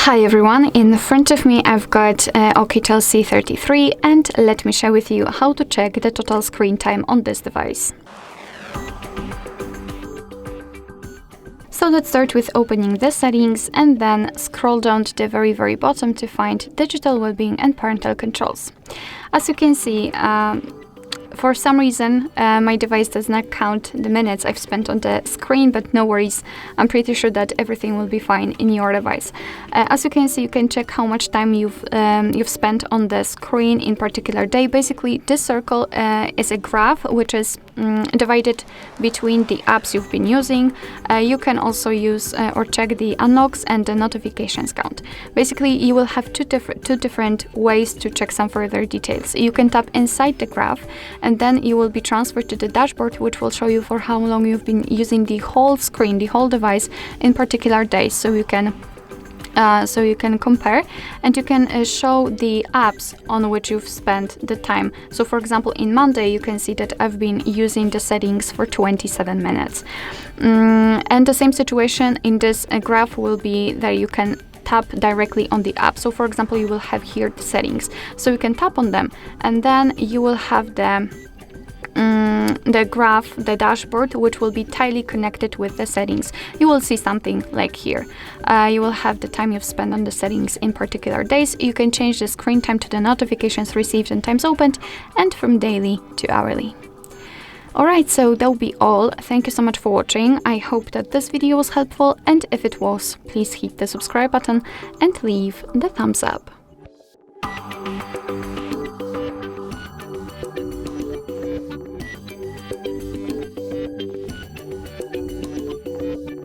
Hi everyone, in front of me I've got OUKITEL C33 and let me share with you how to check the total screen time on this device. So let's start with opening the settings and then scroll down to the very bottom to find digital well-being and parental controls. As you can see, for some reason, my device does not count the minutes I've spent on the screen, but no worries. I'm pretty sure that everything will be fine in your device. As you can see, you can check how much time you've spent on the screen in particular day. Basically, this circle is a graph which is divided between the apps you've been using. You can also use or check the unlocks and the notifications count. Basically, you will have two different ways to check some further details. You can tap inside the graph, and then you will be transferred to the dashboard, which will show you for how long you've been using the whole screen, the whole device in particular days. So you can compare, and you can show the apps on which you've spent the time. So for example, in Monday, you can see that I've been using the settings for 27 minutes. And the same situation in this graph will be that you can tap directly on the app. So for example, you will have here the settings. So you can tap on them, and then you will have the graph, the dashboard, which will be tightly connected with the settings. You will see something like here. You will have the time you've spent on the settings in particular days. You can change the screen time to the notifications received and times opened, and from daily to hourly. Alright, so that'll be all. Thank you so much for watching. I hope that this video was helpful, and if it was, please hit the subscribe button and leave the thumbs up.